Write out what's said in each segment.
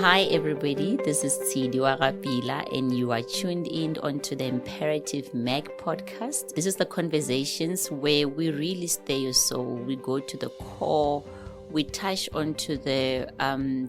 Hi everybody, this is Tsidiwa Rapila and you are tuned in onto the Imperative Mag podcast. This is the conversations where we really stir your soul. We go to the core. We touch onto the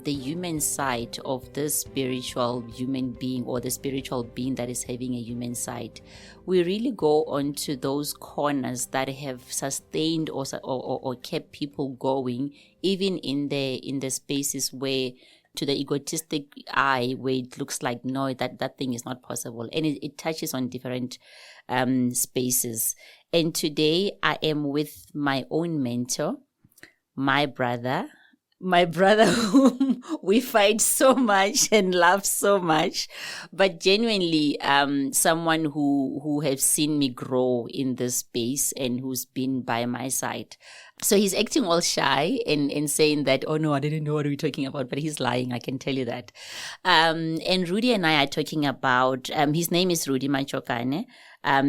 human side of the spiritual human being or the spiritual being that is having a human side. We really go onto those corners that have sustained or kept people going, even in the spaces where, to the egotistic eye, where it looks like no, that thing is not possible, and it touches on different spaces. And today I am with my own mentor, my brother whom we fight so much and love so much, but genuinely someone who has seen me grow in this space and who's been by my side. So he's acting all shy and saying that, oh no, I didn't know what we were talking about, but he's lying, I can tell you that. And Rudi and I are talking about, his name is Rudi Matjokana.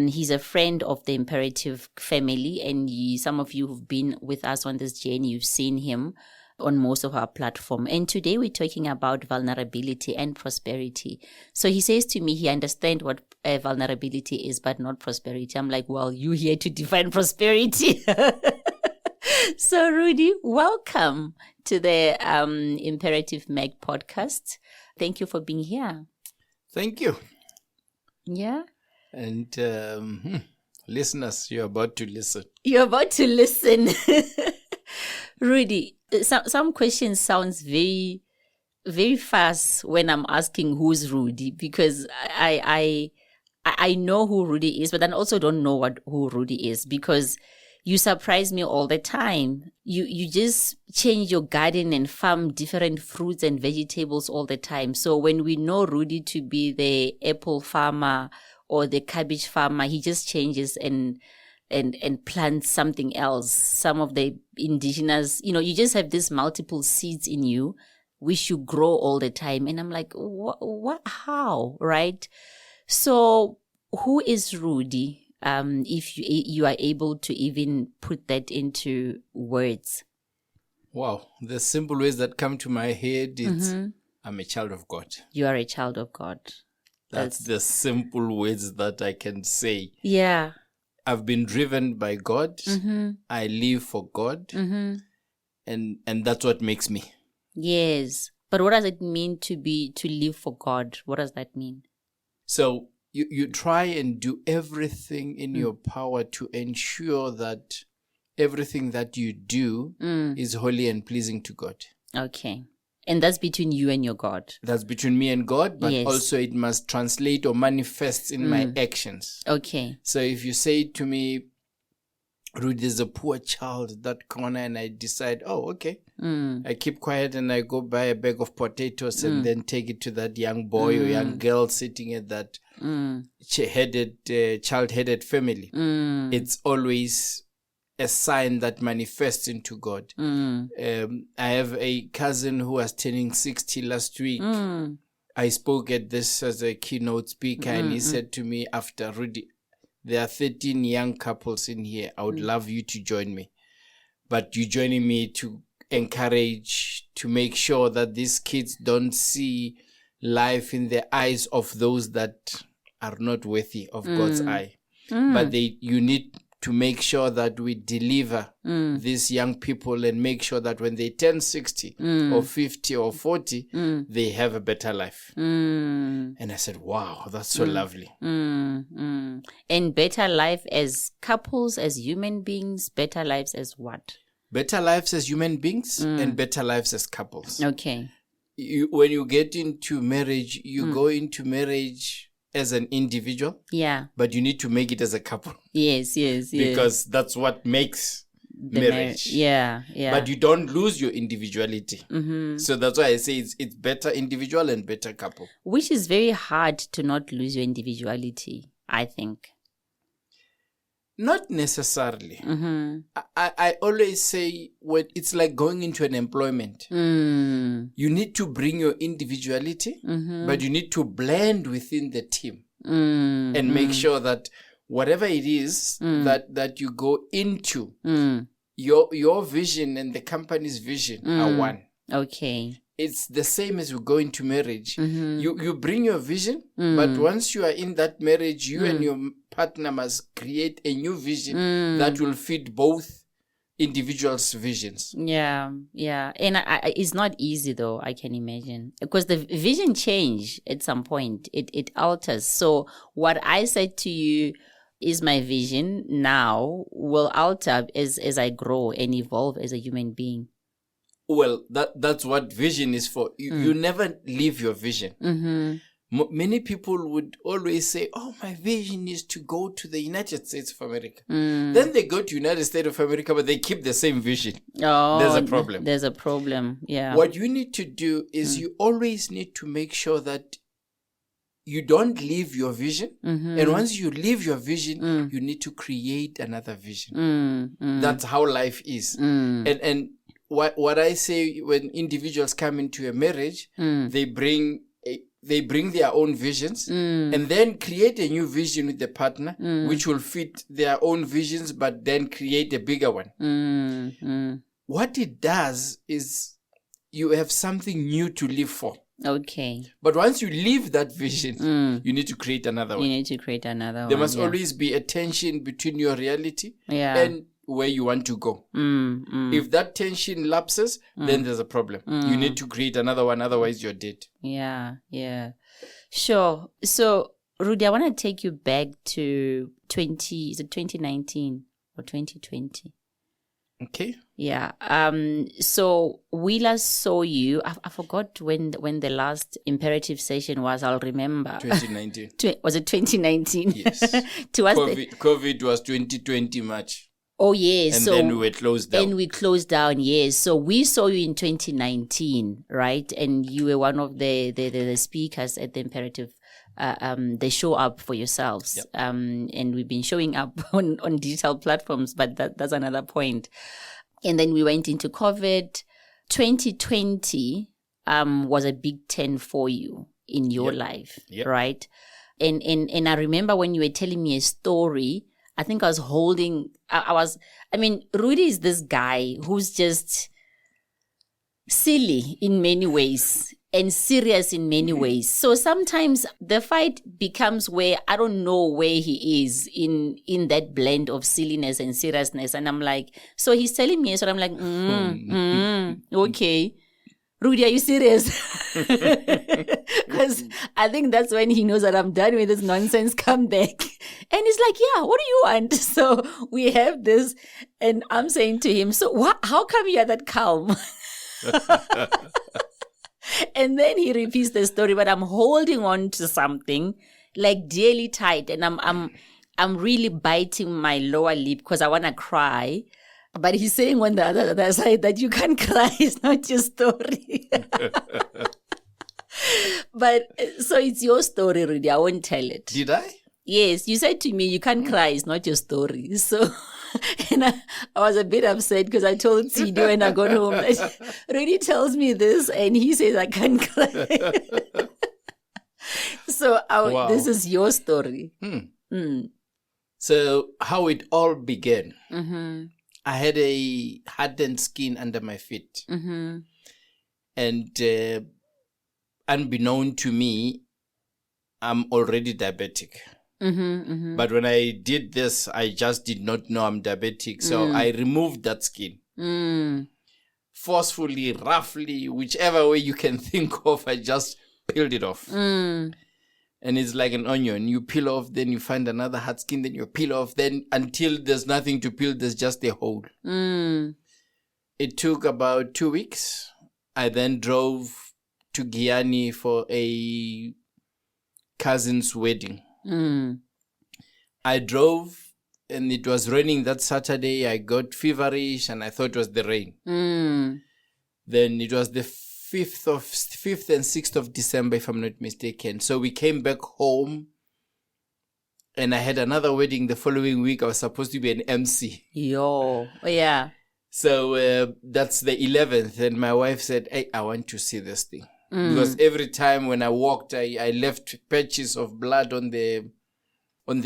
He's a friend of the Imperative family, and some of you who've been with us on this journey, you've seen him on most of our platform. And today we're talking about vulnerability and prosperity. So he says to me, he understands what vulnerability is, but not prosperity. I'm like, well, you here to define prosperity. So Rudi, welcome to the Imperative Mag podcast. Thank you for being here. Thank you. Yeah. And listeners, you're about to listen. You're about to listen. Rudi, some questions sounds very, very fast when I'm asking who's Rudi, because I know who Rudi is, but I also don't know who Rudi is, because you surprise me all the time. You just change your garden and farm different fruits and vegetables all the time. So when we know Rudi to be the apple farmer or the cabbage farmer, he just changes and plants something else. Some of the indigenous, you just have these multiple seeds in you, which you grow all the time. And I'm like, what, how, right? So who is Rudi? If you are able to even put that into words. Wow. The simple ways that come to my head is I'm a child of God. You are a child of God. That's the simple words that I can say. Yeah. I've been driven by God. I live for God. And that's what makes me. Yes. But what does it mean to live for God? What does that mean? So you try and do everything in your power to ensure that everything that you do is holy and pleasing to God. Okay. And that's between you and your God. That's between me and God, but yes. Also it must translate or manifest in my actions. Okay. So if you say to me, Rudi is a poor child, that corner, and I decide, oh, okay. I keep quiet and I go buy a bag of potatoes and then take it to that young boy or young girl sitting at that child-headed family. It's always a sign that manifests into God. I have a cousin who was turning 60 last week. I spoke at this as a keynote speaker and he said to me after, Rudi, there are 13 young couples in here. I would love you to join me. But you joining me to encourage, to make sure that these kids don't see life in the eyes of those that are not worthy of God's eye. But you need to make sure that we deliver these young people and make sure that when they turn 60 or 50 or 40, they have a better life. And I said, wow, that's so lovely. And better life as couples, as human beings, better lives as what? Better lives as human beings and better lives as couples. Okay. When you get into marriage, you go into marriage as an individual. Yeah. But you need to make it as a couple. Yes. Because that's what makes the marriage. Yeah. But you don't lose your individuality. So that's why I say it's better individual and better couple. Which is very hard to not lose your individuality, I think. Not necessarily. I always say when it's like going into an employment. You need to bring your individuality, but you need to blend within the team and make sure that whatever it is that you go into, your vision and the company's vision are one. Okay. it's the same as we go into marriage. You bring your vision, but once you are in that marriage, you and your partner must create a new vision that will fit both individuals' visions. Yeah. And it's not easy, though, I can imagine. Because the vision change at some point. It alters. So what I said to you is my vision now will alter as I grow and evolve as a human being. Well, that's what vision is for. You never leave your vision. Many people would always say, oh, my vision is to go to the United States of America. Then they go to United States of America, but they keep the same vision. Oh, there's a problem. There's a problem, yeah. What you need to do is you always need to make sure that you don't leave your vision. And once you leave your vision, you need to create another vision. That's how life is. And what I say when individuals come into a marriage, they bring their own visions and then create a new vision with the partner, which will fit their own visions, but then create a bigger one. What it does is you have something new to live for. Okay. But once you leave that vision, you need to create another one. You need to create another one. There must always be a tension between your reality and where you want to go. If that tension lapses, then there's a problem. You need to create another one, otherwise you're dead. Yeah. Sure. So, Rudi, I want to take you back to 2019 or 2020? Okay. Yeah. So we last saw you. I forgot when the last imperative session was. I'll remember. 2019. Was it 2019? Yes. COVID was 2020 March. Oh, yes. And then we were closed down. And we closed down, yes. So we saw you in 2019, right? And you were one of the speakers at the imperative. They show up for yourselves. Yep. And we've been showing up on digital platforms, but that's another point. And then we went into COVID. 2020 was a big 10 for you in your life, right? And I remember when you were telling me a story, I think I was holding, Rudi is this guy who's just silly in many ways and serious in many ways. So sometimes the fight becomes where I don't know where he is in that blend of silliness and seriousness. And I'm like, so he's telling me, so I'm like, okay. Rudi, are you serious? Because I think that's when he knows that I'm done with this nonsense. Come back. And he's like, yeah, what do you want? So we have this. And I'm saying to him, so how come you are that calm? And then he repeats the story, but I'm holding on to something like dearly tight. And I'm really biting my lower lip because I want to cry. But he's saying on the other side that you can't cry. It's not your story. But so it's your story, Rudi. I won't tell it. Did I? Yes. You said to me, you can't cry. It's not your story. So, and I was a bit upset because I told Tido when I got home that Rudi tells me this and he says I can't cry. So wow. This is your story. So how it all began. I had a hardened skin under my feet. And unbeknown to me, I'm already diabetic. But when I did this, I just did not know I'm diabetic. So I removed that skin. Forcefully, roughly, whichever way you can think of, I just peeled it off. And it's like an onion. You peel off, then you find another hard skin, then you peel off, then until there's nothing to peel, there's just a hole. It took about 2 weeks. I then drove to Guyana for a cousin's wedding. I drove and it was raining that Saturday. I got feverish and I thought it was the rain. Then it was the 5th and 6th of December, if I'm not mistaken. So we came back home and I had another wedding the following week. I was supposed to be an MC. Yeah. So that's the 11th. And my wife said, hey, I want to see this thing. Because every time when I walked, I left patches of blood on the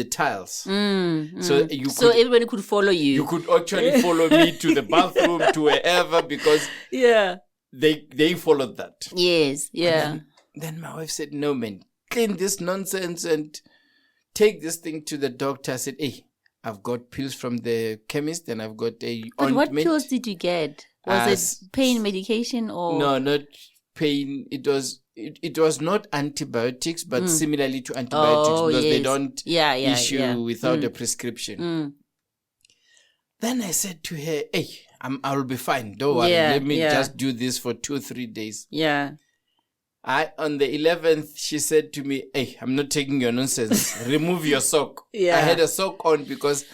tiles. So everybody could follow you. You could actually follow me to the bathroom, to wherever, because they followed that. Yes, yeah. Then my wife said, no, man, clean this nonsense and take this thing to the doctor. I said, hey, I've got pills from the chemist and I've got a But ointment. what pills did you get? Was it pain medication or? No, not pain. It was not antibiotics, but similarly to antibiotics, because they don't issue without a prescription. Then I said to her, hey, I'll be fine. Don't worry. Let me just do this for 2-3 days. Yeah. On the 11th, she said to me, hey, I'm not taking your nonsense. Remove your sock. Yeah. I had a sock on because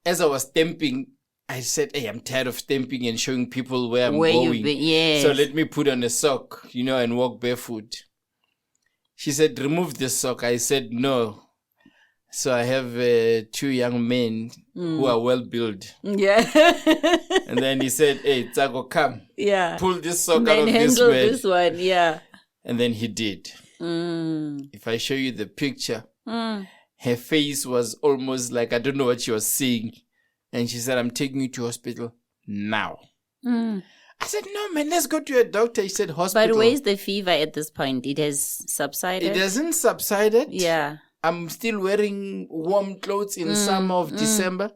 as I was stamping, I said, hey, I'm tired of stamping and showing people where I'm going. Yes. So let me put on a sock, and walk barefoot. She said, remove the sock. I said, no. So I have 2 young men who are well built. Yeah. And then he said, hey, Tsago, come. Yeah. Pull this sock out of this man. This one, yeah. And then he did. If I show you the picture, her face was almost like, I don't know what she was seeing. And she said, I'm taking you to hospital now. I said, no, man, let's go to a doctor. He said, hospital. But where's the fever at this point? It has subsided? It hasn't subsided. Yeah. I'm still wearing warm clothes in summer of December.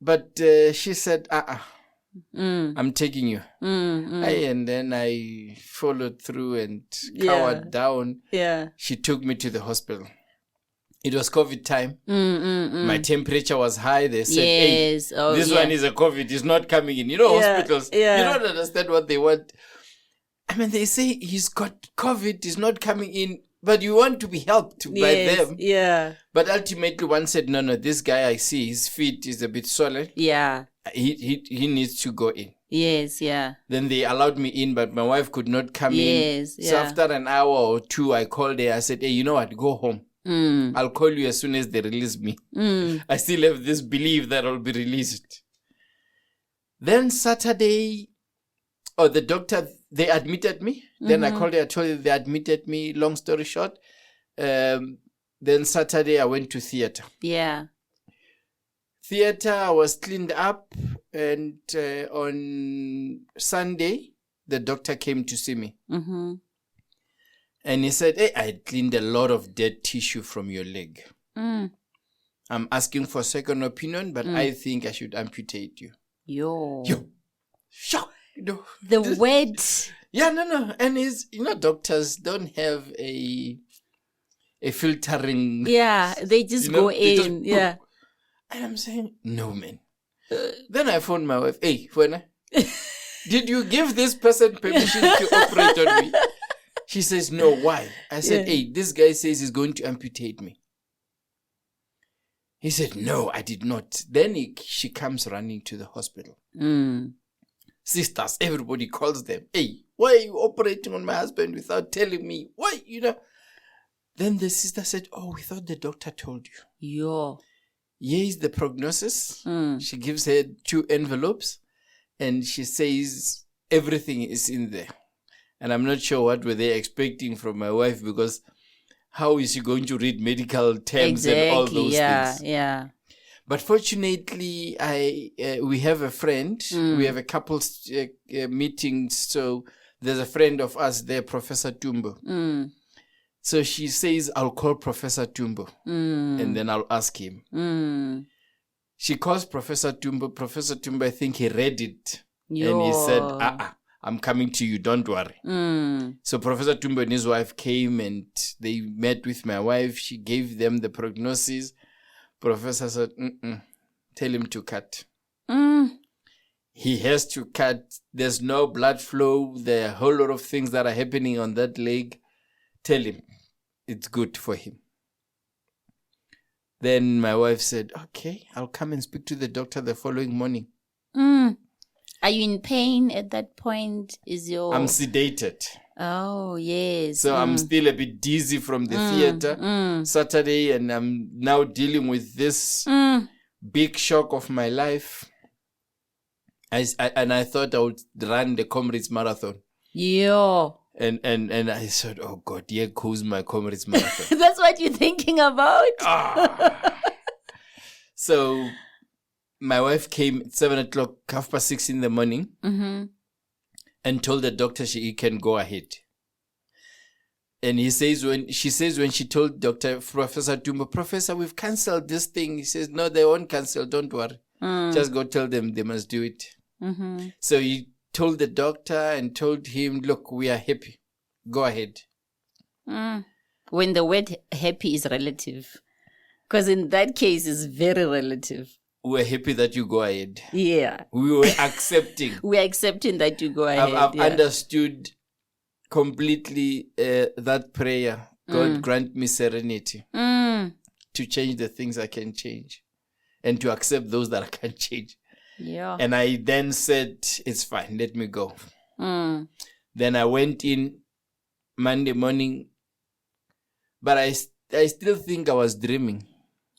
But she said, I'm taking you. And then I followed through and cowered down. Yeah. She took me to the hospital. It was COVID time. My temperature was high. They said, hey, this one is a COVID. It's not coming in. Hospitals, you don't understand what they want. I mean, they say he's got COVID. He's not coming in. But you want to be helped by them. Yeah. But ultimately, one said, no, this guy I see, his feet is a bit swollen. Yeah. He needs to go in. Yes, yeah. Then they allowed me in, but my wife could not come in. Yes, yeah. So after an hour or 2, I called her. I said, hey, you know what? Go home. I'll call you as soon as they release me. I still have this belief that I'll be released. Then Saturday, the doctor, they admitted me. Then I called her. I told her they admitted me. Long story short. Then Saturday, I went to theater. Yeah. Theater, I was cleaned up. And on Sunday, the doctor came to see me. And he said, hey, I cleaned a lot of dead tissue from your leg. I'm asking for a second opinion, but I think I should amputate you. Yo. Shock. The word. Yeah, no. And doctors don't have a filtering. Yeah, they just go in. Yeah. And I'm saying, no, man. Then I phoned my wife. Hey, Fuena, did you give this person permission to operate on me? She says, no, why? I said, hey, this guy says he's going to amputate me. He said, no, I did not. Then she comes running to the hospital. Sisters, everybody calls them. Hey, why are you operating on my husband without telling me? Why, Then the sister said, oh, we thought the doctor told you. Yo. Here is the prognosis. She gives her 2 envelopes and she says everything is in there. And I'm not sure what were they expecting from my wife, because how is she going to read medical terms and all those things? Yeah. But fortunately, we have a friend. We have a couple's meeting. So there's a friend of us there, Professor Tumbo. So she says, I'll call Professor Tumbo and then I'll ask him. She calls Professor Tumbo. Professor Tumbo, I think he read it. And he said, I'm coming to you, don't worry. So Professor Tumbo and his wife came and they met with my wife. She gave them the prognosis. Professor said, tell him to cut. He has to cut. There's no blood flow. There are a whole lot of things that are happening on that leg. Tell him it's good for him. Then my wife said, okay, I'll come and speak to the doctor the following morning. Are you in pain at that point? I'm sedated. Oh, yes. So I'm still a bit dizzy from the theater Saturday, and I'm now dealing with this big shock of my life. I thought I would run the Comrades Marathon. Yeah. And I said, oh God, here goes my Comrades Marathon. That's what you're thinking about? So my wife came at 7 o'clock, 6:30 in the morning. and told the doctor he can go ahead. And she says when she told Dr. Professor Tumbo, Professor, we've cancelled this thing. He says, no, they won't cancel. Don't worry. Just go tell them they must do it. Mm-hmm. So he told the doctor and told him, look, we are happy. Go ahead. When the word happy is relative. Because in that case, it's very relative. We're happy that you go ahead. Yeah. We were accepting. We're accepting that you go ahead. I've understood completely that prayer. God grant me serenity to change the things I can change and to accept those that I can't change. Yeah. And I then said, it's fine, let me go. Then I went in Monday morning, but I still think I was dreaming.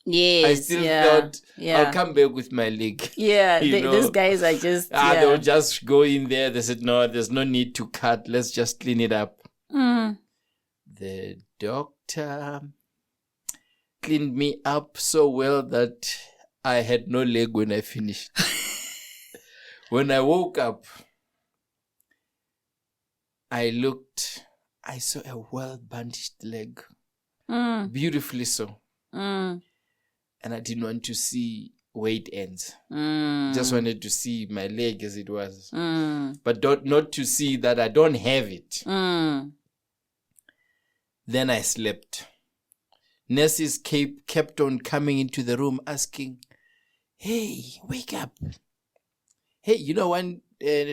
Yes. I still thought I'll come back with my leg. Yeah, these guys are just... They'll just go in there. They said, no, there's no need to cut. Let's just clean it up. The doctor cleaned me up so well that I had no leg when I finished. When I woke up, I saw a well-bandaged leg. Beautifully so. And I didn't want to see where it ends. Just wanted to see my leg as it was. But not to see that I don't have it. Then I slept. Nurses kept on coming into the room asking, hey, wake up. Hey, one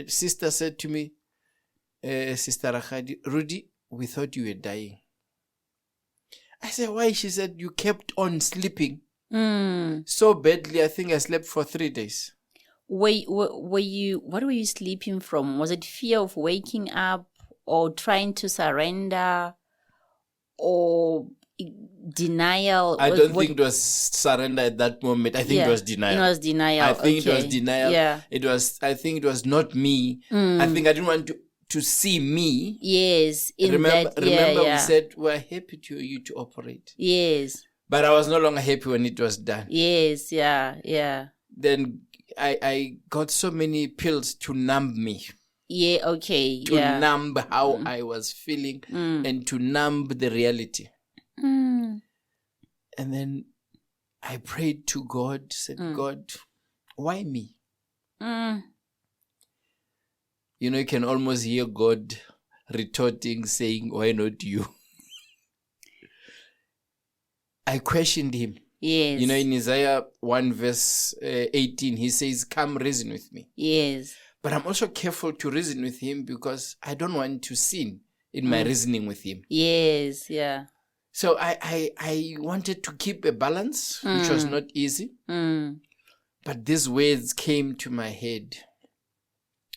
sister said to me, Sister Rachadi, Rudi, we thought you were dying. I said, why? She said, you kept on sleeping. So badly, I think I slept for 3 days. What were you sleeping from? Was it fear of waking up or trying to surrender or denial? I don't think it was surrender at that moment. I think it was denial. It was denial. I think it was denial. Yeah. I think it was not me. I think I didn't want to see me. Yes. Remember we said we're happy to you to operate. Yes. But I was no longer happy when it was done. Yes, yeah. Then I got so many pills to numb me. Yeah, okay. To numb how I was feeling and to numb the reality. And then I prayed to God, said, God, why me? You can almost hear God retorting, saying, why not you? I questioned him. Yes. In Isaiah 1 verse 18, he says, come reason with me. Yes. But I'm also careful to reason with him because I don't want to sin in my reasoning with him. Yes, yeah. So I wanted to keep a balance, which was not easy. But these words came to my head.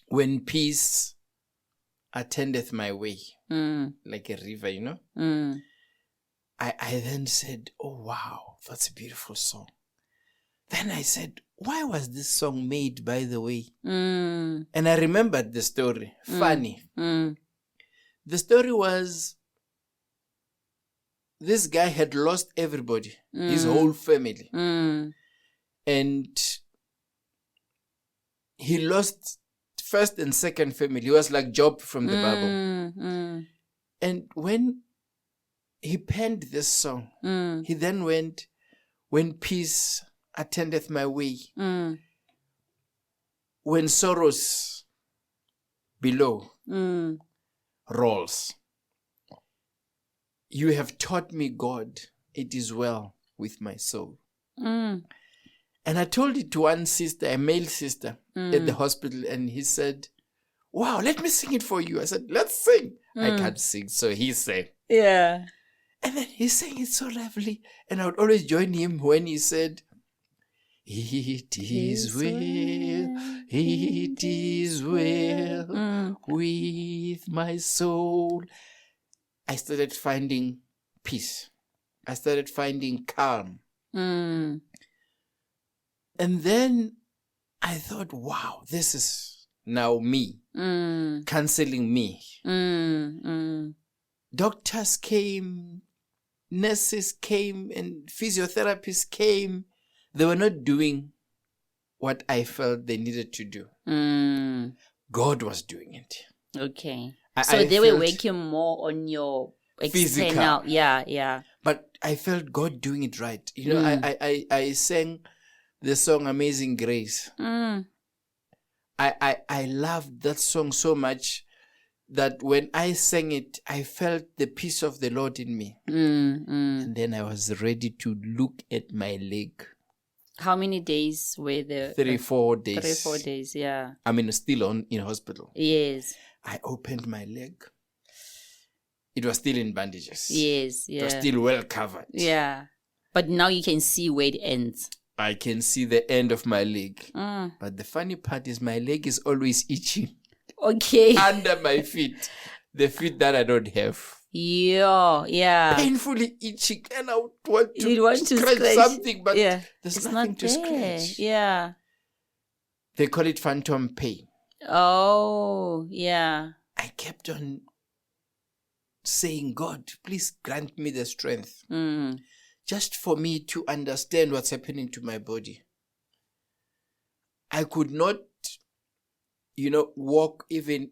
When peace attendeth my way, like a river, I then said, oh, wow, that's a beautiful song. Then I said, why was this song made, by the way? And I remembered the story. Funny. The story was this guy had lost everybody, his whole family. And he lost first and second family. He was like Job from the Bible. And when he penned this song, he then went, when peace attendeth my way, when sorrows below rolls, you have taught me, God, it is well with my soul. And I told it to one sister, a male sister at the hospital, and he said, wow, let me sing it for you. I said, let's sing. I can't sing, so he sang. Yeah. And then he sang it so lovely. And I would always join him when he said, it is well, it is well with my soul. I started finding peace. I started finding calm. And then I thought, wow, this is now me, counseling me. Doctors came, nurses came, and physiotherapists came. They were not doing what I felt they needed to do. God was doing it. Okay. I So they were felt working more on your physical. external. Yeah. But I felt God doing it right. You know, I sang the song Amazing Grace. I loved that song so much that when I sang it, I felt the peace of the Lord in me. And then I was ready to look at my leg. How many days were there? 3-4 days. 3-4 days, yeah. I mean, still in hospital. Yes. I opened my leg. It was still in bandages. Yes, yeah. It was still well covered. Yeah. But now you can see where it ends. I can see the end of my leg. But the funny part is my leg is always itching. Okay. Under my feet. The feet that I don't have. Yeah. Painfully itching. And I want to scratch something, but there's nothing to scratch. Yeah. They call it phantom pain. Oh, yeah. I kept on saying, God, please grant me the strength. Just for me to understand what's happening to my body. I could not, walk even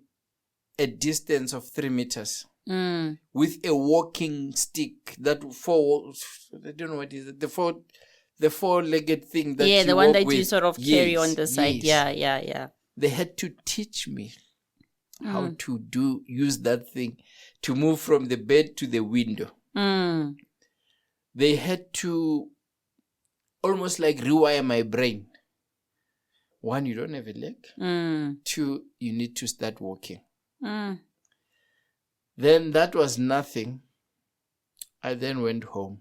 a distance of 3 meters with a walking stick. I don't know what is it, the four-legged thing that you the one walk that with. you sort of carry on the side. Yes. Yeah. They had to teach me how to use that thing to move from the bed to the window. They had to almost like rewire my brain. 1, you don't have a leg. 2, you need to start walking. Then that was nothing. I then went home.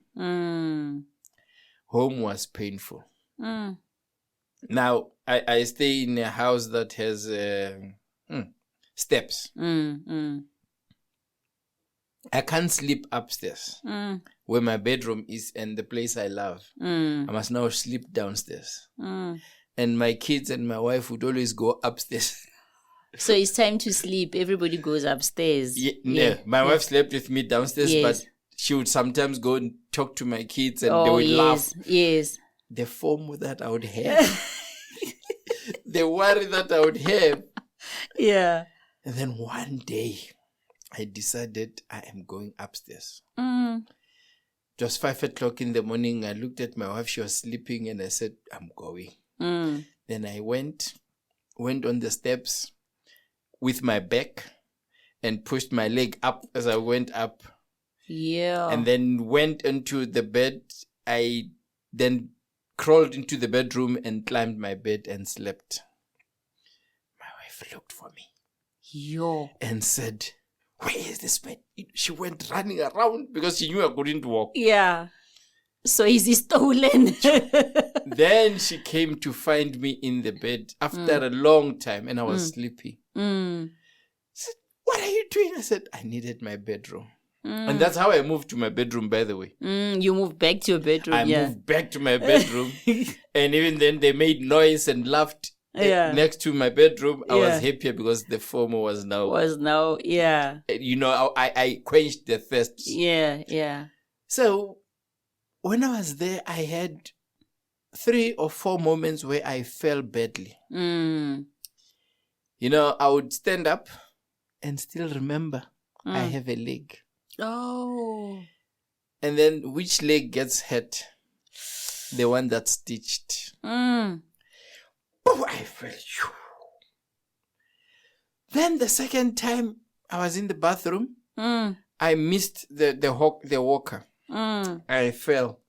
Home was painful. Now, I stay in a house that has steps. I can't sleep upstairs where my bedroom is and the place I love. I must now sleep downstairs. And my kids and my wife would always go upstairs. So it's time to sleep. Everybody goes upstairs. My wife slept with me downstairs, but she would sometimes go and talk to my kids and they would laugh. Yes. The foam that I would have. The worry that I would have. Yeah. And then one day, I decided I am going upstairs. It was 5:00 in the morning. I looked at my wife. She was sleeping and I said, I'm going. Then I went on the steps with my back and pushed my leg up as I went up. Yeah. And then went into the bed. I then crawled into the bedroom and climbed my bed and slept. My wife looked for me. And said, where is this bed? She went running around because she knew I couldn't walk. Yeah. So is he stolen? Then she came to find me in the bed after a long time and I was sleepy. She said, what are you doing? I said, I needed my bedroom. And that's how I moved to my bedroom, by the way. You moved back to your bedroom. I moved back to my bedroom. And even then they made noise and laughed next to my bedroom. I was happier because the former was now. I quenched the thirst. Yeah. So when I was there, I had 3 or 4 moments where I fell badly. I would stand up and still remember I have a leg. Oh. And then which leg gets hurt? The one that's stitched. I felt. Then the second time I was in the bathroom, I missed the walker. I fell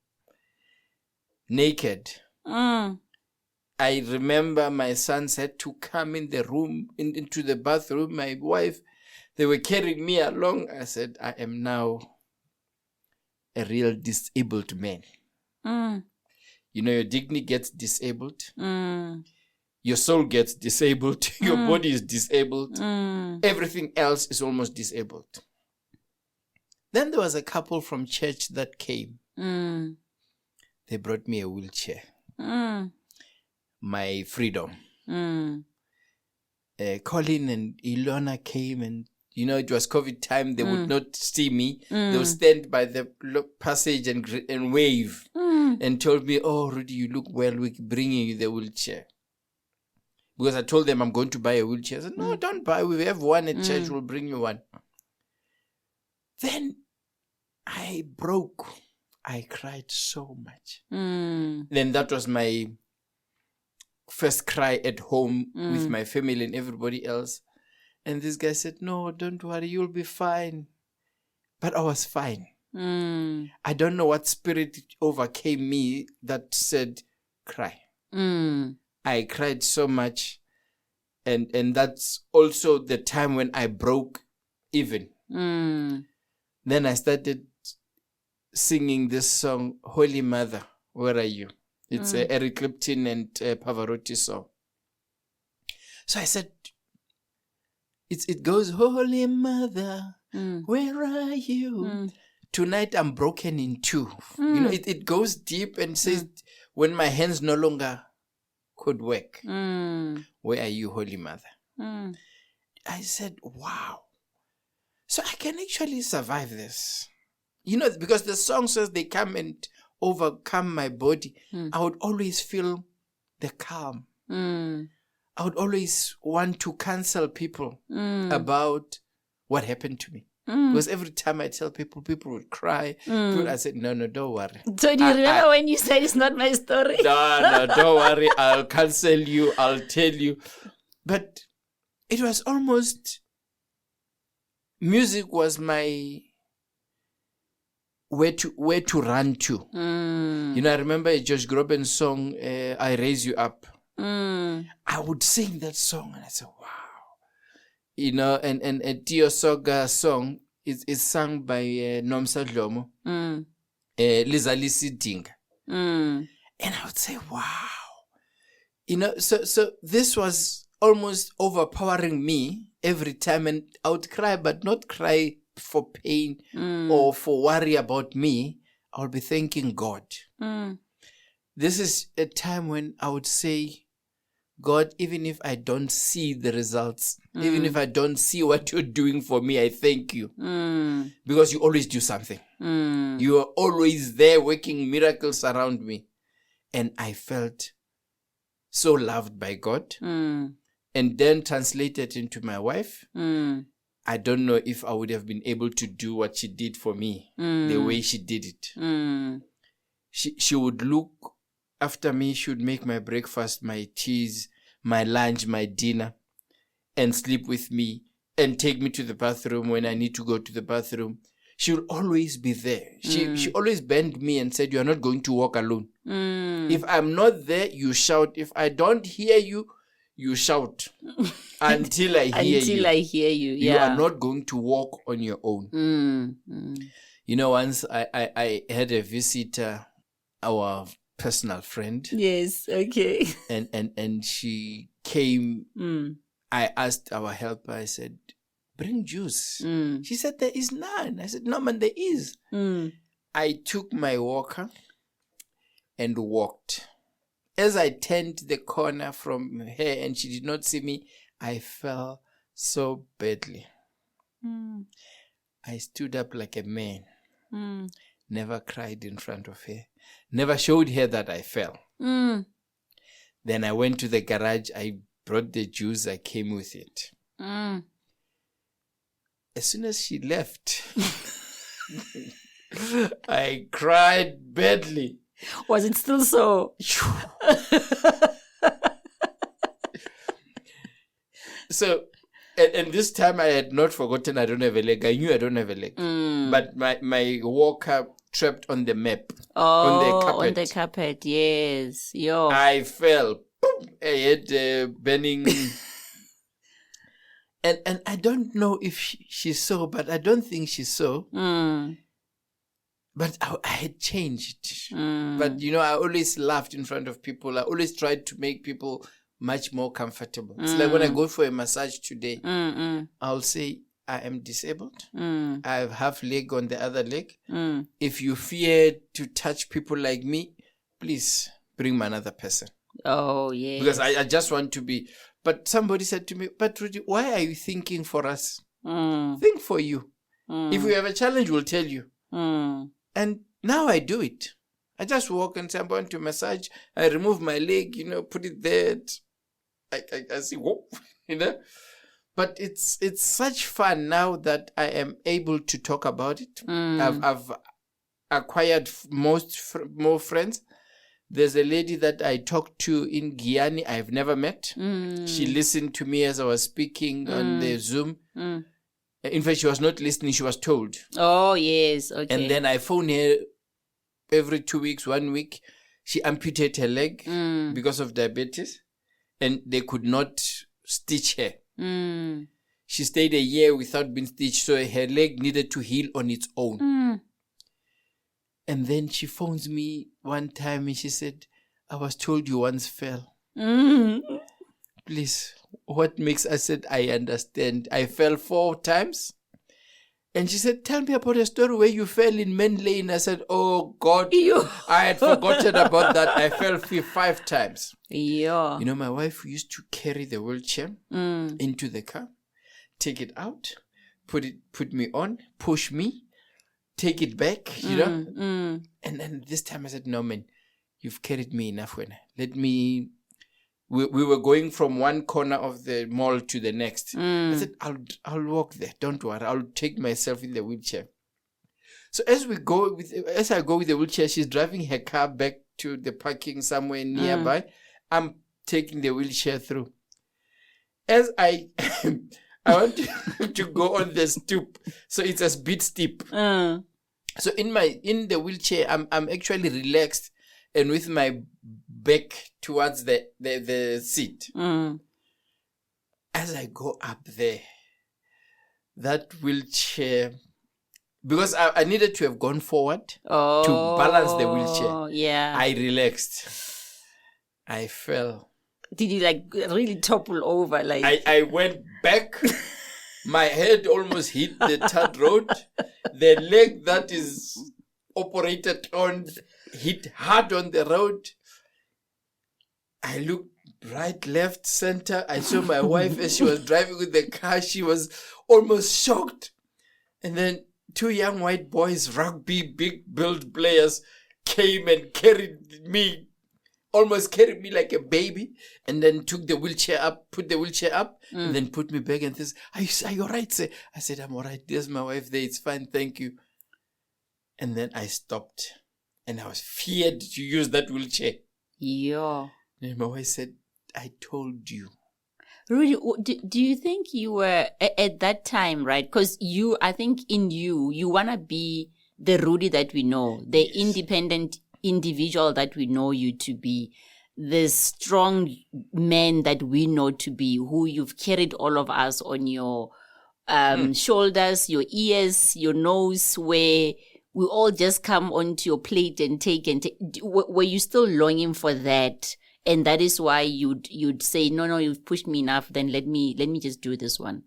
naked. I remember my sons had to come in the room, into the bathroom. My wife, they were carrying me along. I said, I am now a real disabled man. Your dignity gets disabled. Your soul gets disabled. Your body is disabled. Everything else is almost disabled. Then there was a couple from church that came. They brought me a wheelchair. My freedom. Colin and Ilona came and, it was COVID time. They would not see me. They would stand by the passage and wave and told me, oh, Rudi, you look well. We're bringing you the wheelchair. Because I told them I'm going to buy a wheelchair. I said, no, don't buy. We have one at church. We'll bring you one. Then I broke. I cried so much. Then that was my first cry at home with my family and everybody else. And this guy said, no, don't worry. You'll be fine. But I was fine. I don't know what spirit overcame me that said, cry. I cried so much. And that's also the time when I broke even. Then I started singing this song, Holy Mother, Where Are You? It's Eric Clapton and Pavarotti song. So I said, it goes, Holy Mother, where are you? Tonight I'm broken in two. You know, it goes deep and says, when my hands no longer could work, where are you, Holy Mother? I said, wow. So I can actually survive this. You know, because the song says they come and overcome my body. I would always feel the calm. I would always want to counsel people about what happened to me. Because every time I tell people, people would cry. I said, no, don't worry. So do you remember when you said it's not my story? No, don't worry. I'll counsel you. I'll tell you. But it was almost, music was my where to run to. You know, I remember a Josh Groban song, I Raise You Up. I would sing that song and I said, wow. You know, and a Tio Soga song is sung by Nomsa Dlomo, Lizali Sidinga. And I would say, wow. You know, so this was almost overpowering me every time, and I would cry, but not cry for pain or for worry about me. I would be thanking God. This is a time when I would say, God, even if I don't see the results, even if I don't see what you're doing for me, I thank you. Because you always do something. You are always there working miracles around me. And I felt so loved by God. And then translated into my wife. I don't know if I would have been able to do what she did for me, the way she did it. She would look after me. She would make my breakfast, my teas, my lunch, my dinner, and sleep with me and take me to the bathroom when I need to go to the bathroom. She would always be there. She always bent me and said, you are not going to walk alone. If I'm not there, you shout. If I don't hear you, you shout until I hear you. Until I hear you, yeah. You are not going to walk on your own. You know, once I had a visitor, our personal friend. Yes, okay. And she came. I asked our helper, I said, bring juice. She said, there is none. I said, no, man, there is. I took my walker and walked. As I turned the corner from her and she did not see me, I fell so badly. I stood up like a man. Never cried in front of her. Never showed her that I fell. Then I went to the garage. I brought the juice. I came with it. As soon as she left, I cried badly. Was it still so? So, and this time I had not forgotten I don't have a leg. I knew I don't have a leg. But my walker trapped on the map. On the carpet, yes. Yo. I fell. Boom, I had burning. And I don't know if she saw, but I don't think she saw. But I had changed. But, you know, I always laughed in front of people. I always tried to make people much more comfortable. It's like when I go for a massage today, I'll say, I am disabled. I have half leg on the other leg. If you fear to touch people like me, please bring me another person. Oh, yes. Because I just want to be... But somebody said to me, but Rudi, why are you thinking for us? Think for you. If we have a challenge, we'll tell you. And now I do it. I just walk and say, I'm going to massage. I remove my leg, you know, put it there. I see, whoop, you know. But it's such fun now that I am able to talk about it. I've acquired more friends. There's a lady that I talked to in Guyana I've never met. She listened to me as I was speaking on the Zoom. In fact, she was not listening, she was told. Oh, yes, okay. And then I phone her every 2 weeks, 1 week. She amputated her leg because of diabetes, and they could not stitch her. She stayed a year without being stitched, so her leg needed to heal on its own. And then she phones me one time and she said, I was told you once fell. Please, what makes... I said, I understand. I fell 4 times. And she said, tell me about a story where you fell in Men Lane. I said, oh God, I had forgotten about that. I fell 5 times. Yeah. You know, my wife used to carry the wheelchair into the car, take it out, put me on, push me, take it back, you know. And then this time I said, no, man, you've carried me enough. Let me... We were going from one corner of the mall to the next. I said, I'll walk there. Don't worry. I'll take myself in the wheelchair. So as I go with the wheelchair, she's driving her car back to the parking somewhere nearby. I'm taking the wheelchair through. As I want to go on the stoop, so it's a bit steep. So in the wheelchair, I'm actually relaxed and with my back towards the seat. As I go up there, that wheelchair, because I needed to have gone forward to balance the wheelchair. Yeah. I relaxed. I fell. Did you like really topple over? Like I went back. My head almost hit the third road. The leg that is operated on hit hard on the road. I looked right, left, center. I saw my wife as she was driving with the car. She was almost shocked. And then 2 young white boys, rugby, big build players, came and almost carried me like a baby, and then took the wheelchair up, put the wheelchair up, and then put me back and says, are you all right, sir? I said, I'm all right. There's my wife there. It's fine. Thank you. And then I stopped, and I was feared to use that wheelchair. Yeah. And my wife said, I told you. Rudi, do you think you were at that time, right? Because I think in you want to be the Rudi that we know, the independent individual that we know you to be, the strong man that we know to be, who you've carried all of us on your shoulders, your ears, your nose, where we all just come onto your plate and take. Were you still longing for that? And that is why you'd say, no, you've pushed me enough, then let me just do this one.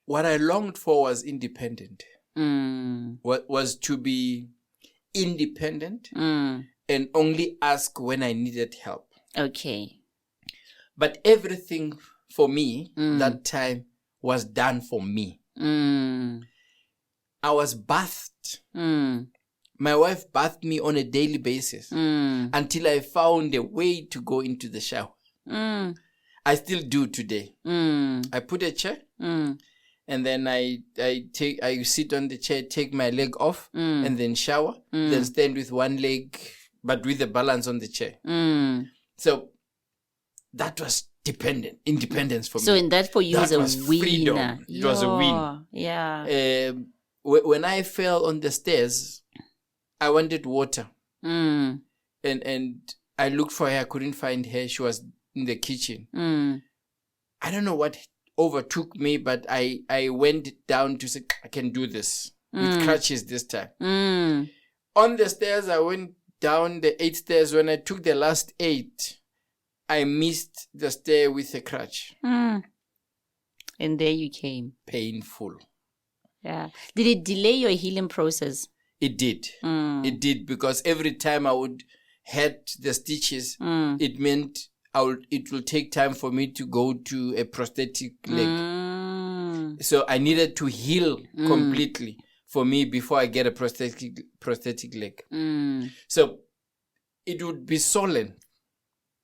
What I longed for was independent. What was to be independent and only ask when I needed help. Okay. But everything for me that time was done for me. I was bathed. My wife bathed me on a daily basis until I found a way to go into the shower. I still do today. I put a chair and then I sit on the chair, take my leg off and then shower, then stand with one leg but with the balance on the chair. So that was independence for me. So in that for you that was a win. Freedom. It was a win. Yeah. When I fell on the stairs, I wanted water. And I looked for her. I couldn't find her. She was in the kitchen. I don't know what overtook me, but I went down to say, I can do this with crutches this time. On the stairs, I went down the 8 stairs. When I took the last 8, I missed the stair with a crutch. And there you came. Painful. Yeah. Did it delay your healing process? It did. It did, because every time I would hit the stitches, it meant it will take time for me to go to a prosthetic leg. So I needed to heal completely for me before I get a prosthetic leg. So it would be swollen.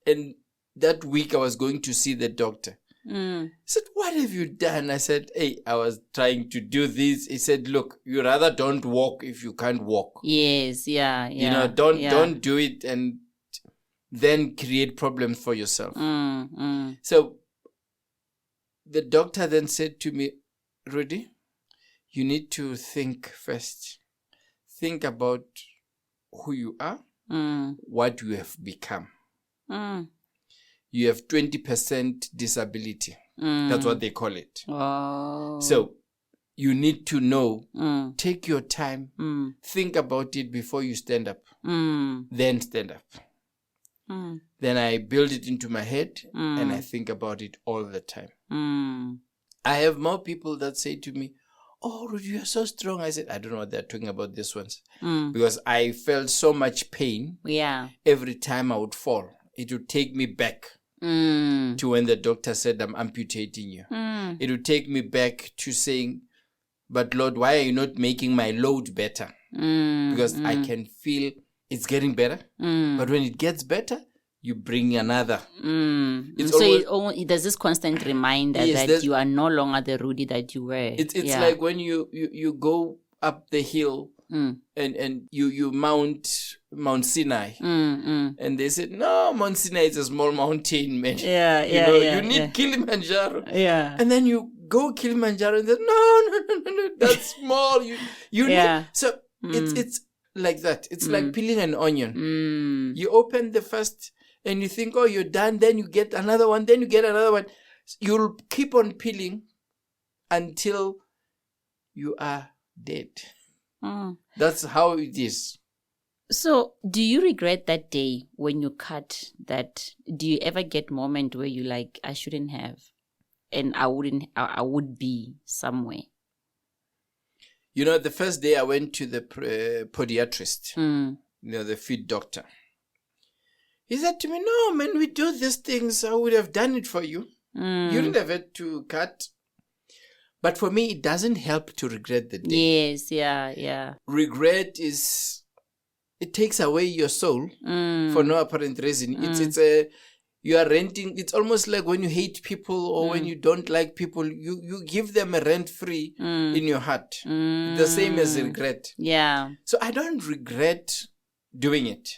And that week I was going to see the doctor. He said, what have you done? I said, hey, I was trying to do this. He said, look, you rather don't walk if you can't walk. Yes, yeah. Don't do it and then create problems for yourself. So the doctor then said to me, Rudi, you need to think first. Think about who you are, what you have become. You have 20% disability. That's what they call it. Oh. So you need to know, take your time, think about it before you stand up, then stand up. Then I build it into my head and I think about it all the time. I have more people that say to me, oh, Rudi, you're so strong. I said, I don't know what they're talking about this ones. Because I felt so much pain every time I would fall. It would take me back to when the doctor said, I'm amputating you. It would take me back to saying, but Lord, why are you not making my load better? Because I can feel it's getting better. But when it gets better, you bring another. So there's this constant reminder that you are no longer the Rudi that you were. It's like when you go up the hill and you mount Mount Sinai. And they said, no, Mount Sinai is a small mountain, man. You need Kilimanjaro. And then you go Kilimanjaro and then, no, that's small. You need. So it's like that. It's like peeling an onion. You open the first and you think, oh, you're done. Then you get another one. Then you get another one. You'll keep on peeling until you are dead. That's how it is. So do you regret that day when you cut that? Do you ever get moment where you like, I shouldn't have, and I would be somewhere? You know, the first day I went to the podiatrist, the feet doctor. He said to me, no, man, we do these things. I would have done it for you. You didn't have had to cut. But for me, it doesn't help to regret the day. Yes, yeah. Regret it takes away your soul for no apparent reason. You are renting. It's almost like when you hate people or when you don't like people, you give them a rent free in your heart. The same as regret. Yeah. So I don't regret doing it.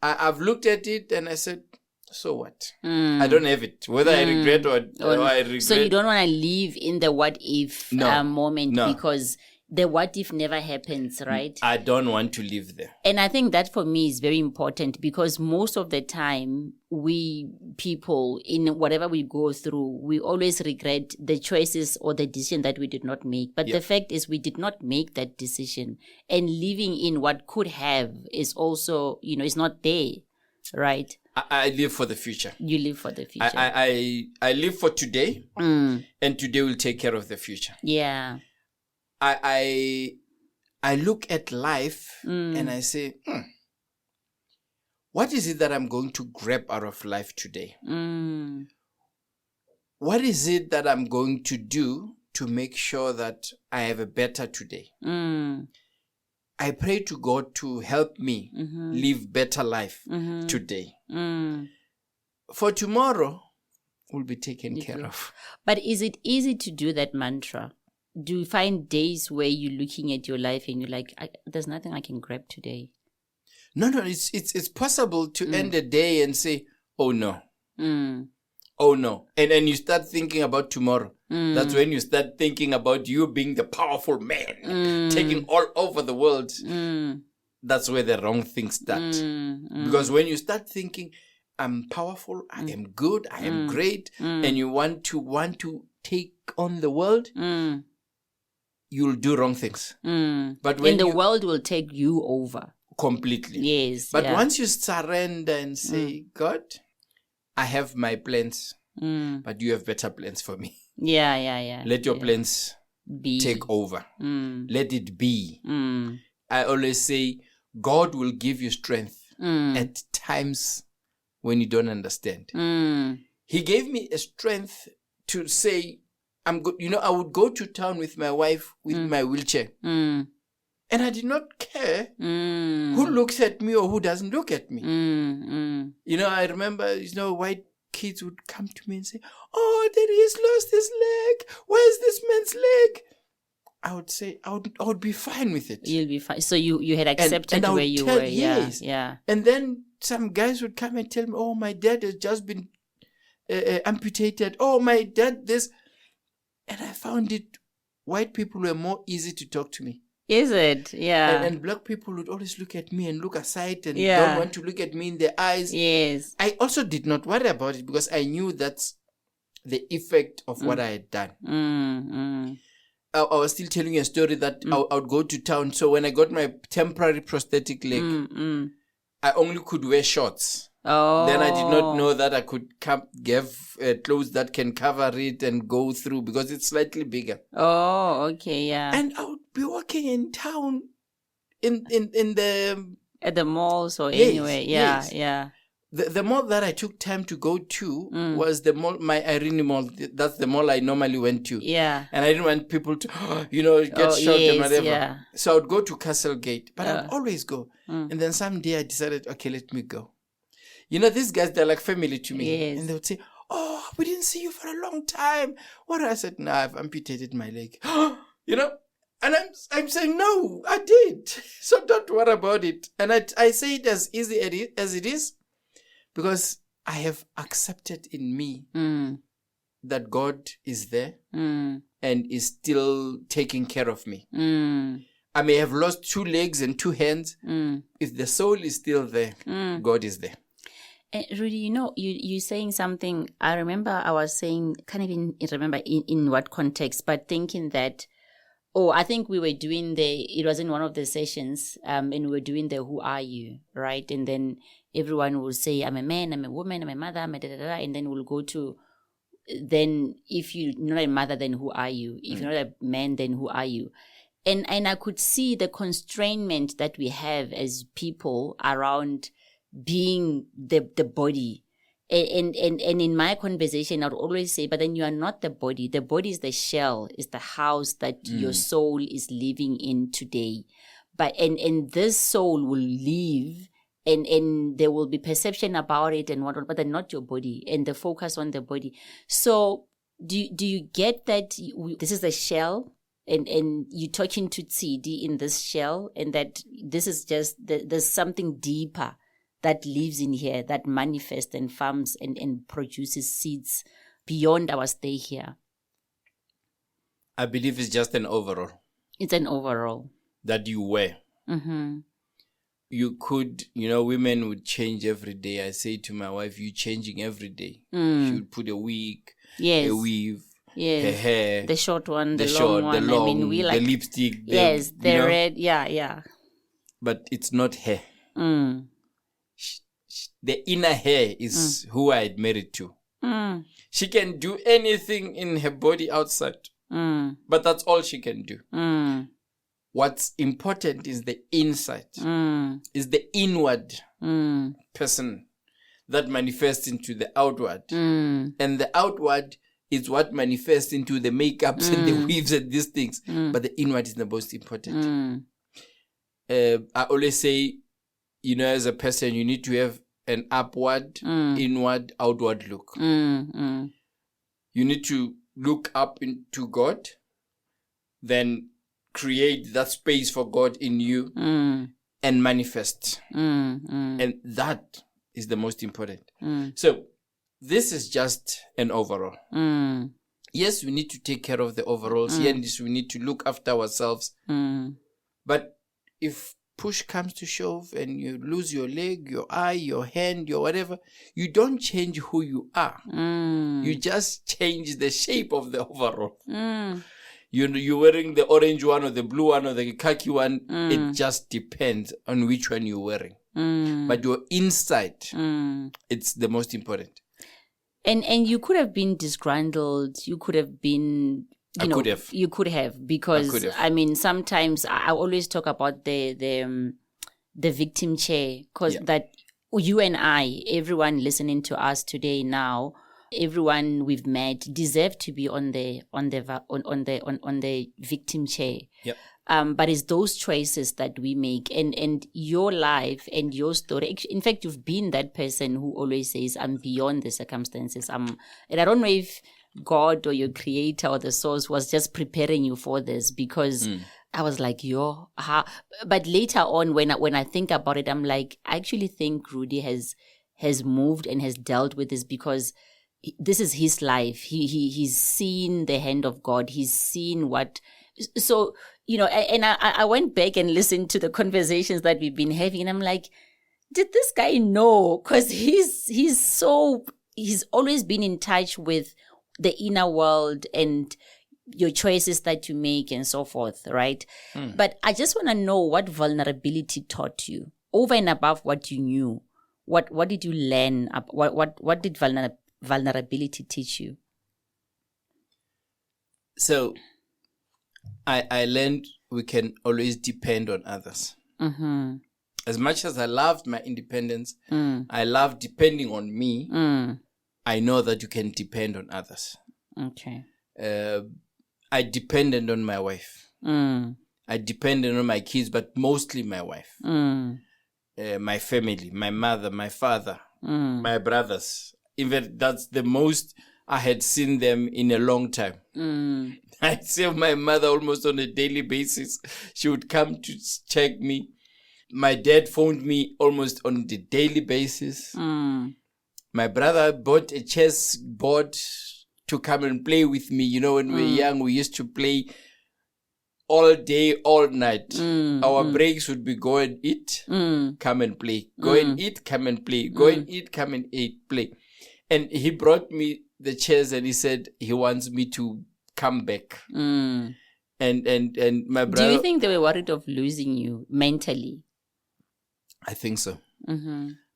I've looked at it and I said, so what? I don't have it. Whether I regret or I regret. So you don't want to live in the what if moment because the what if never happens, right? I don't want to live there. And I think that for me is very important because most of the time we people in whatever we go through, we always regret the choices or the decision that we did not make. But the fact is we did not make that decision. And living in what could have is also, is not there, right? I live for the future. You live for the future. I live for today and today will take care of the future. Yeah. I look at life and I say, what is it that I'm going to grab out of life today? What is it that I'm going to do to make sure that I have a better today? I pray to God to help me live better life today. For tomorrow will be taken care of. But is it easy to do that mantra? Do you find days where you're looking at your life and you're like, there's nothing I can grab today? No, it's possible to end a day and say, oh no. Oh no. And then you start thinking about tomorrow. That's when you start thinking about you being the powerful man, taking all over the world. That's where the wrong things start. Because when you start thinking, I'm powerful, I am good, I am great, and you want to take on the world, you'll do wrong things. But when the world will take you over. Completely. Yes. But once you surrender and say, God, I have my plans, but you have better plans for me. Yeah. Let your plans take over. Let it be. I always say, God will give you strength at times when you don't understand. He gave me a strength to say, I'm good. I would go to town with my wife with my wheelchair. And I did not care who looks at me or who doesn't look at me. You know, I remember, white kids would come to me and say, "Oh, Daddy, he's lost his leg. Where's this man's leg?" I would say, I would be fine with it. You'll be fine. So you had accepted and where you were. Yes. Yeah. And then some guys would come and tell me, "Oh, my dad has just been amputated. Oh, my dad this." And I found it, white people were more easy to talk to me. Is it? Yeah. And black people would always look at me and look aside and don't want to look at me in the eyes. Yes. I also did not worry about it because I knew that's the effect of what I had done. I was still telling you a story that I would go to town. So when I got my temporary prosthetic leg, I only could wear shorts. Oh. Then I did not know that I could give clothes that can cover it and go through because it's slightly bigger. Oh, okay, yeah. And I would be walking in town in the... At the malls or anywhere. Yeah, yes. yeah. The mall that I took time to go to was the mall, my Irene mall. That's the mall I normally went to. Yeah. And I didn't want people to, get shot and whatever. Yeah. So I would go to Castle Gate, but I'd always go. And then someday I decided, okay, let me go. These guys, they're like family to me. Yes. And they would say, "Oh, we didn't see you for a long time." What? I said, "No, I've amputated my leg." And I'm saying, "No, I did. So don't worry about it." And I say it as easy as it is because I have accepted in me that God is there and is still taking care of me. I may have lost 2 legs and 2 hands. If the soul is still there, God is there. Rudi, you're saying something. I remember I was saying, can't even remember in what context, but thinking that, I think we were doing it was in one of the sessions, and we were doing the "Who are you?" right? And then everyone will say, "I'm a man, I'm a woman, I'm a mother, I'm a da-da-da," and then we'll go to, then if you're not a mother, then who are you? If you're not a man, then who are you? And I could see the constrainment that we have as people around being the body. And in my conversation, I would always say, but then you are not the body. The body is the shell, is the house that your soul is living in today. But and this soul will leave, and there will be perception about it and whatnot, but then not your body and the focus on the body. So do you get that this is the shell? And you're talking to CD in this shell, and that this is just, there's something deeper that lives in here, that manifests and farms and produces seeds beyond our stay here. I believe it's just an overall. It's an overall. That you wear. You could, women would change every day. I say to my wife, "You're changing every day." She would put a wig, a weave, her hair. The short one, the long one. The long, I mean, the lipstick. The red, yeah. But it's not her. The inner hair is who I had married to. She can do anything in her body outside, but that's all she can do. What's important is the inside, is the inward person that manifests into the outward. And the outward is what manifests into the makeups and the weaves and these things. But the inward is the most important. I always say, as a person, you need to have an upward, inward, outward look. You need to look up into God, then create that space for God in you and manifest. And that is the most important. So this is just an overall. Yes, we need to take care of the overalls. Yes, we need to look after ourselves. But if push comes to shove and you lose your leg, your eye, your hand, your whatever, you don't change who you are. You just change the shape of the overall. You're wearing the orange one or the blue one or the khaki one. It just depends on which one you're wearing. But your inside, it's the most important. And you could have been disgruntled. You could have been... You could have, because I mean, sometimes I always talk about the victim chair, because that you and I, everyone listening to us today now, everyone we've met deserve to be on the victim chair. Yep. But it's those choices that we make, and your life and your story. In fact, you've been that person who always says, "I'm beyond the circumstances." And I don't know if God or your creator or the source was just preparing you for this, because I was like, but later on, when I think about it, I'm like, I actually think Rudi has moved and has dealt with this because this is his life. He's seen the hand of God. He's seen what. So, and I went back and listened to the conversations that we've been having, and I'm like, did this guy know? Because he's always been in touch with the inner world and your choices that you make and so forth, right? But I just want to know what vulnerability taught you over and above what you knew. What did you learn? What did vulnerability teach you? So I learned we can always depend on others. Mm-hmm. As much as I loved my independence, I love depending on me. I know that you can depend on others. Okay. I depended on my wife. I depended on my kids, but mostly my wife. My family, my mother, my father, my brothers. In fact, that's the most I had seen them in a long time. I'd see my mother almost on a daily basis. She would come to check me. My dad phoned me almost on the daily basis. My brother bought a chess board to come and play with me. When we were young, we used to play all day, all night. Our breaks would be go and eat, come and play. Go and eat, come and play. Go and eat, come and eat, play. And he brought me the chairs and he said he wants me to come back. And my brother... Do you think they were worried of losing you mentally? I think so.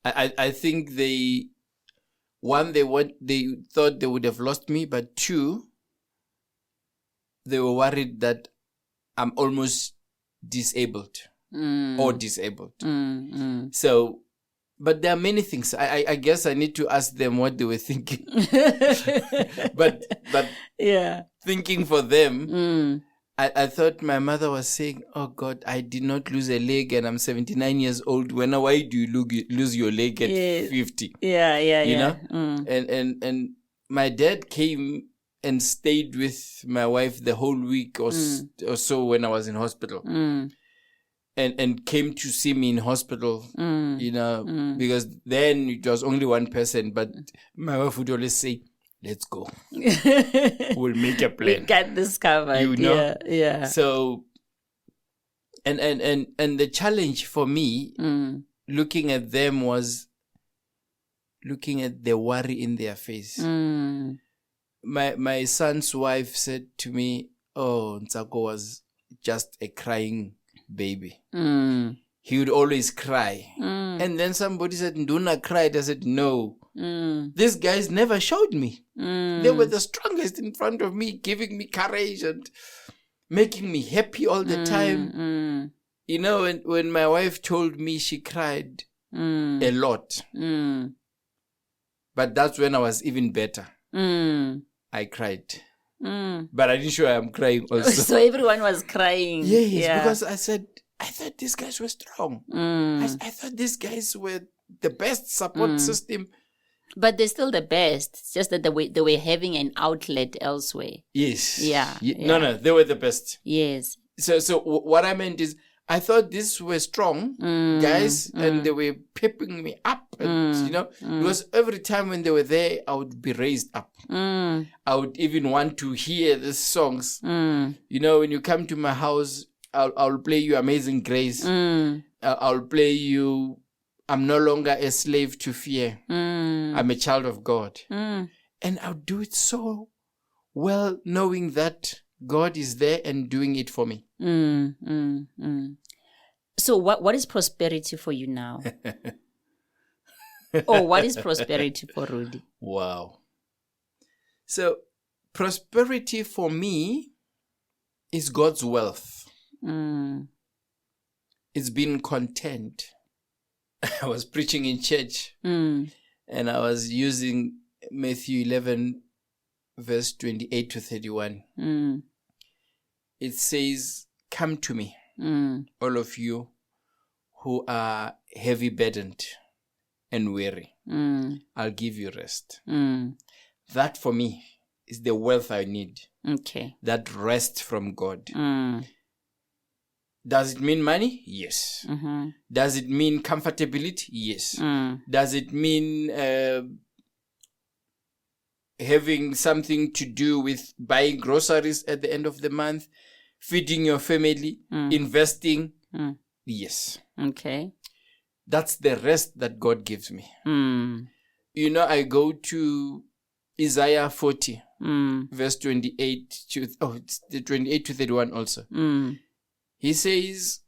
I think they thought they would have lost me, but two, they were worried that I'm almost disabled or disabled. So, but there are many things. I guess I need to ask them what they were thinking. but yeah, thinking for them, I thought my mother was saying, "Oh God, I did not lose a leg, and I'm 79 years old. Why do you lose your leg at 50?" Yeah. You know. And my dad came and stayed with my wife the whole week or so when I was in hospital. And came to see me in hospital, because then it was only one person, but my wife would always say, "Let's go. We'll make a plan. We got this covered." Yeah. So, and the challenge for me, looking at them, was looking at the worry in their face. My son's wife said to me, "Oh, Ntsako was just a crying baby. He would always cry." And then somebody said, "Nduna cried." I said, "No. These guys never showed me. They were the strongest in front of me, giving me courage and making me happy all the time." When my wife told me, she cried a lot. But that's when I was even better. I cried. But I didn't show I'm crying also. So everyone was crying. Yes, because I thought these guys were strong. I thought these guys were the best support system. But they're still the best. It's just that they were having an outlet elsewhere. Yes. Yeah. No, they were the best. Yes. So what I meant is, I thought these were strong guys, and they were pepping me up, because every time when they were there, I would be raised up. I would even want to hear the songs. When you come to my house, I'll play you Amazing Grace. I'll play you I'm No Longer a Slave to Fear. I'm a child of God. And I'll do it so well, knowing that God is there and doing it for me. So what is prosperity for you now? Or what is prosperity for Rudi? Wow. So prosperity for me is God's wealth. It's being content. I was preaching in church and I was using Matthew 11, verse 28 to 31. It says, "Come to me, all of you who are heavy burdened and weary. I'll give you rest." That for me is the wealth I need. Okay. That rest from God. Does it mean money? Yes. Does it mean comfortability? Yes. Does it mean having something to do with buying groceries at the end of the month, feeding your family, investing? Yes. Okay. That's the rest that God gives me. I go to Isaiah 40, verse 28 to, it's the 28 to 31 also. He says,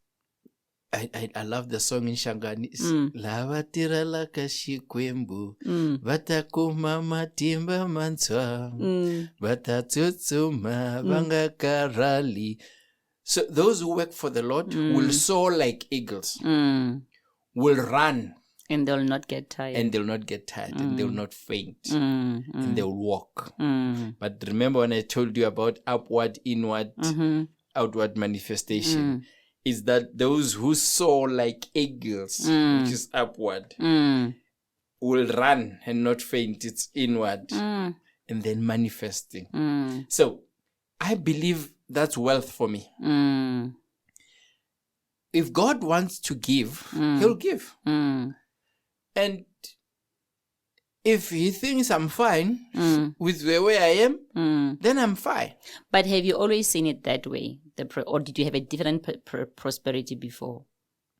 I love the song in Shangani. Lavatira laka shikwembu, vatakuma matimba manswa, vatatutsuma vangakarali. So those who work for the Lord will soar like eagles, will run. And they'll not get tired. And they'll not faint. And they'll walk. But remember when I told you about upward, inward, outward manifestation, is that those who soar like eagles, which is upward, will run and not faint. It's inward. And then manifesting. So I believe that's wealth for me. If God wants to give, He'll give. And if He thinks I'm fine with the way I am, then I'm fine. But have you always seen it that way? Or did you have a different prosperity before?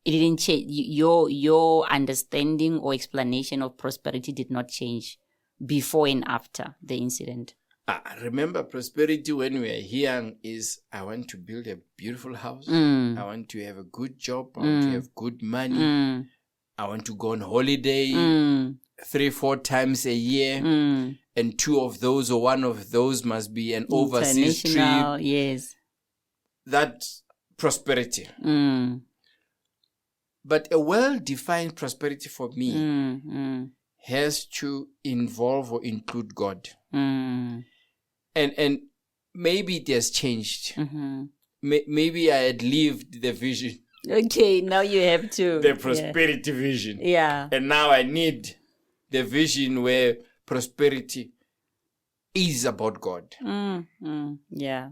It didn't change. Your understanding or explanation of prosperity did not change before and after the incident. Remember, prosperity when we are young is, I want to build a beautiful house. I want to have a good job. I want to have good money. I want to go on holiday 3-4 times a year. And 2 of those or 1 of those must be an overseas trip. Yes. That's prosperity. But a well-defined prosperity for me has to involve or include God. And maybe it has changed. Maybe I had lived the vision. Okay, now you have to. The prosperity vision. Yeah. And now I need the vision where prosperity is about God. Yeah.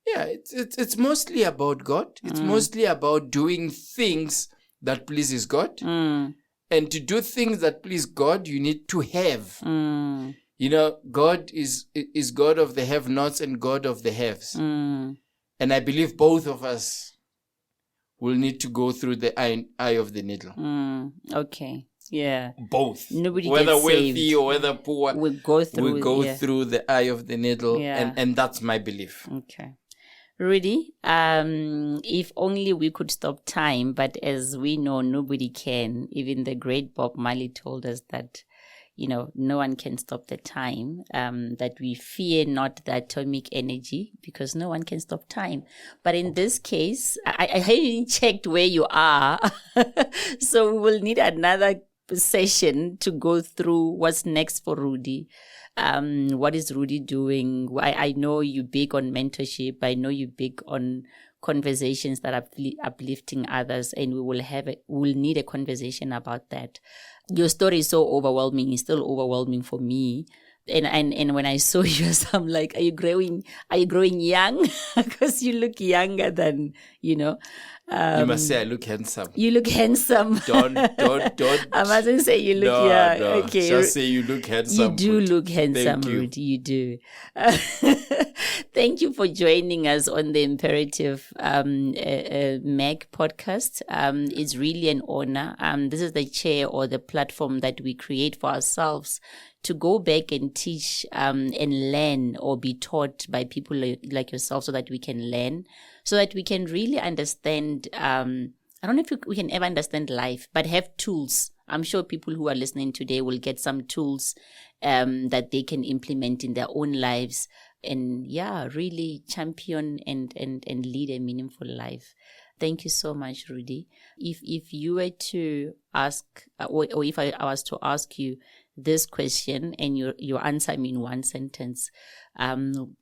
Yeah, it's mostly about God. It's mostly about doing things that pleases God. And to do things that please God, you need to have. God is God of the have-nots and God of the haves. And I believe both of us will need to go through the eye of the needle. Okay. Yeah. Both. Nobody whether gets wealthy saved. or whether poor, we go through the eye of the needle. Yeah. And that's my belief. Okay. Rudi, if only we could stop time, but as we know, nobody can. Even the great Bob Marley told us that, no one can stop the time, that we fear not the atomic energy because no one can stop time. But in this case, I haven't checked where you are. So we will need another session to go through what's next for Rudi. What is Rudi doing? I know you're big on mentorship. I know you're big on conversations that are uplifting others, and we'll need a conversation about that. Your story is so overwhelming. It's still overwhelming for me. And when I saw you, I'm like, are you growing young? Because you look younger than, you must say I look handsome. You look handsome. Don't. I mustn't say you look young. No. Okay. Just say you look handsome. You do look handsome, Rudi. You do. Thank you for joining us on the Imperative Meg podcast. It's really an honor. This is the chair or the platform that we create for ourselves to go back and teach and learn or be taught by people like yourself so that we can learn, so that we can really understand. I don't know if we can ever understand life, but have tools. I'm sure people who are listening today will get some tools that they can implement in their own lives and, really champion and lead a meaningful life. Thank you so much, Rudi. If you were to ask, or if I was to ask you this question, and you answer me in one sentence. And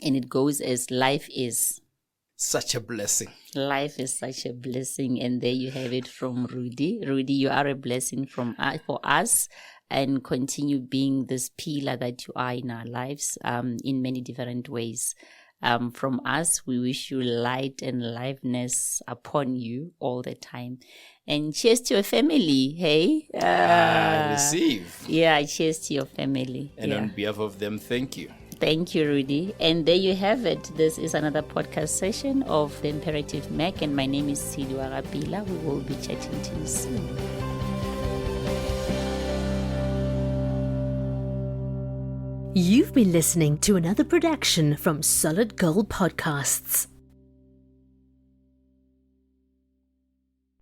it goes as, life is such a blessing. Life is such a blessing. And there you have it from Rudi. Rudi, you are a blessing for us, and continue being this pillar that you are in our lives in many different ways. From us, we wish you light and liveliness upon you all the time. And cheers to your family, hey? I receive. Yeah, cheers to your family. And on behalf of them, thank you. Thank you, Rudi. And there you have it. This is another podcast session of The Imperative Mac, and my name is Rudi Warapila. We will be chatting to you soon. You've been listening to another production from Solid Gold Podcasts.